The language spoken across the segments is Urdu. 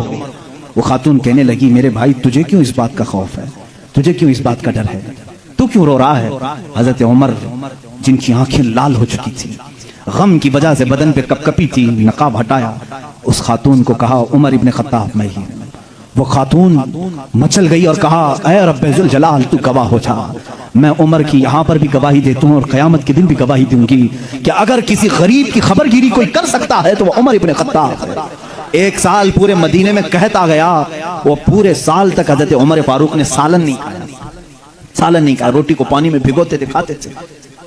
کو۔ وہ خاتون کہنے لگی میرے بھائی تجھے کیوں اس بات کا خوف ہے، تجھے کیوں اس بات کا ڈر ہے، تو کیوں رو رہا ہے؟ حضرت عمر جن کی آنکھیں لال ہو چکی تھی، غم کی وجہ سے بدن پہ کپ کپی تھی، نقاب ہٹایا، اس خاتون کو کہا عمر ابن خطاب میں ہی۔ وہ خاتون مچل گئی اور کہا اے رب ذوالجلال تو گواہ ہو جا، میں عمر کی یہاں پر بھی گواہی دیتا ہوں اور قیامت کے دن بھی گواہی دوں گی کہ اگر کسی غریب کی خبر گیری کوئی کر سکتا ہے تو وہ عمر ابن خطاب ہے۔ ایک سال پورے مدینے میں قحط آ گیا، وہ پورے سال تک حضرت عمر فاروق نے سالن نہیں کھایا، روٹی کو پانی میں بھگوتے تھے، کھاتے تھے۔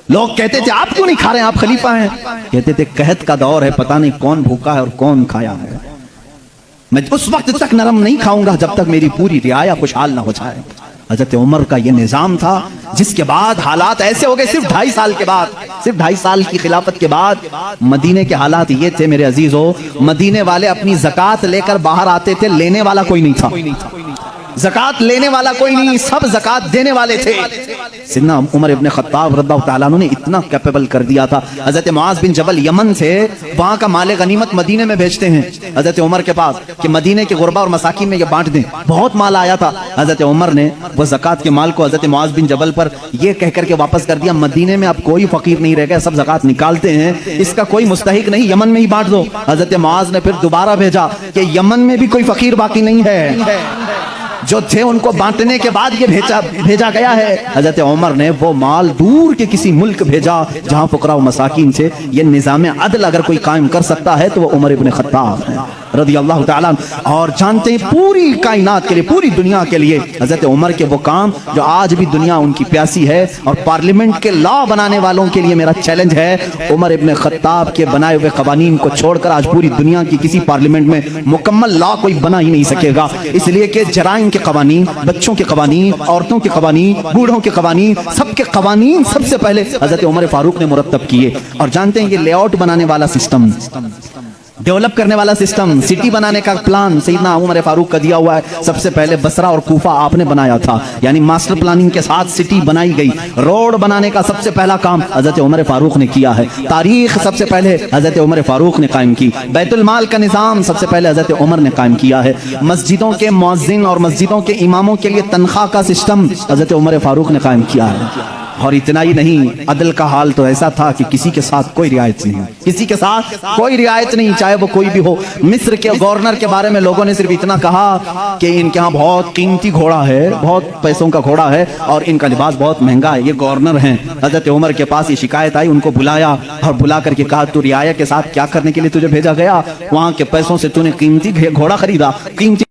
لوگ کہتے تھے آپ کیوں نہیں کھا رہے ہیں، آپ خلیفہ ہیں؟ کہتے تھے قحط کا دور ہے، پتہ نہیں کون بھوکا ہے اور کون کھایا ہے، میں اس وقت تک نرم نہیں کھاؤں گا جب تک میری پوری رعایا خوشحال نہ ہو جائے۔ حضرت عمر کا یہ نظام تھا، جس کے بعد حالات ایسے ہو گئے، صرف 2.5 سال کے بعد، صرف 2.5 سال کی خلافت کے بعد مدینے کے حالات یہ تھے میرے عزیزو، مدینے والے اپنی زکوٰۃ لے کر باہر آتے تھے، لینے والا کوئی نہیں تھا، زکوٰۃ لینے والا کوئی نہیں، سب زکوٰۃ دینے والے تھے۔ سیدنا عمر ابن خطاب رضی اللہ تعالیٰ عنہ نے اتنا کیپیبل کر دیا تھا، حضرت معاذ بن جبل یمن سے وہاں کا مال غنیمت مدینے میں بھیجتے ہیں حضرت عمر کے پاس کہ مدینے کے غربا اور مساکین میں یہ بانٹ دیں، بہت مال آیا تھا۔ حضرت عمر نے وہ زکوٰۃ کے مال کو حضرت معاذ بن جبل پر یہ کہہ کر کے واپس کر دیا مدینے میں اب کوئی فقیر نہیں رہ گیا، سب زکوٰۃ نکالتے ہیں، اس کا کوئی مستحق نہیں، یمن میں ہی بانٹ دو۔ حضرت معاذ نے پھر دوبارہ بھیجا کہ یمن میں بھی کوئی فقیر باقی نہیں ہے، جو تھے ان کو بانٹنے کے بعد یہ بھیجا گیا ہے۔ حضرت عمر نے وہ مال دور کے کسی ملک بھیجا جہاں فقراء و مساکین سے۔ یہ نظام عدل اگر کوئی قائم کر سکتا ہے تو وہ عمر ابن خطاب ہے رضی اللہ تعالیٰ عنہ۔ اور جانتے ہیں پوری کائنات کے لیے، پوری دنیا کے لیے حضرت عمر کے وہ کام جو آج بھی دنیا ان کی پیاسی ہے، اور پارلیمنٹ کے لا بنانے والوں کے لیے میرا چیلنج ہے، عمر ابن خطاب کے بنائے ہوئے قوانین کو چھوڑ کر آج پوری دنیا کی کسی پارلیمنٹ میں مکمل لا کوئی بنا ہی نہیں سکے گا، اس لیے کہ جرائم کے قوانین، بچوں کے قوانین، عورتوں کے قوانین، بوڑھوں کے قوانین، سب کے قوانین سب سے پہلے حضرت عمر فاروق نے مرتب کیے۔ اور جانتے ہیں یہ لے آؤٹ بنانے والا سسٹم، ڈیولپ کرنے والا سسٹم، سٹی بنانے کا پلان سیدنا عمر فاروق کا دیا ہوا ہے۔ سب سے پہلے بصرہ اور کوفہ آپ نے بنایا تھا، یعنی ماسٹر پلاننگ کے ساتھ سٹی بنائی گئی۔ روڈ بنانے کا سب سے پہلا کام حضرت عمر فاروق نے کیا ہے۔ تاریخ سب سے پہلے حضرت عمر فاروق نے قائم کی۔ بیت المال کا نظام سب سے پہلے حضرت عمر نے قائم کیا ہے۔ مسجدوں کے مؤذن اور مسجدوں کے اماموں کے لیے تنخواہ کا سسٹم حضرت عمر فاروق نے قائم کیا ہے۔ اور اتنا ہی نہیں، عدل کا حال تو ایسا تھا کہ کسی کے ساتھ کوئی رعایت نہیں، کسی کے ساتھ کوئی رعایت نہیں، چاہے وہ کوئی بھی ہو۔ مصر کے گورنر کے بارے میں لوگوں نے صرف اتنا کہا کہ ان کے ہاں بہت قیمتی گھوڑا ہے، بہت پیسوں کا گھوڑا ہے اور ان کا لباس بہت مہنگا ہے، یہ گورنر ہیں۔ حضرت عمر کے پاس یہ شکایت آئی، ان کو بلایا اور بلا کر کے کہا تو رعایا کے ساتھ کیا کرنے کے لیے تجھے بھیجا گیا؟ وہاں کے پیسوں سے تو نے قیمتی گھوڑا خریدا، قیمتی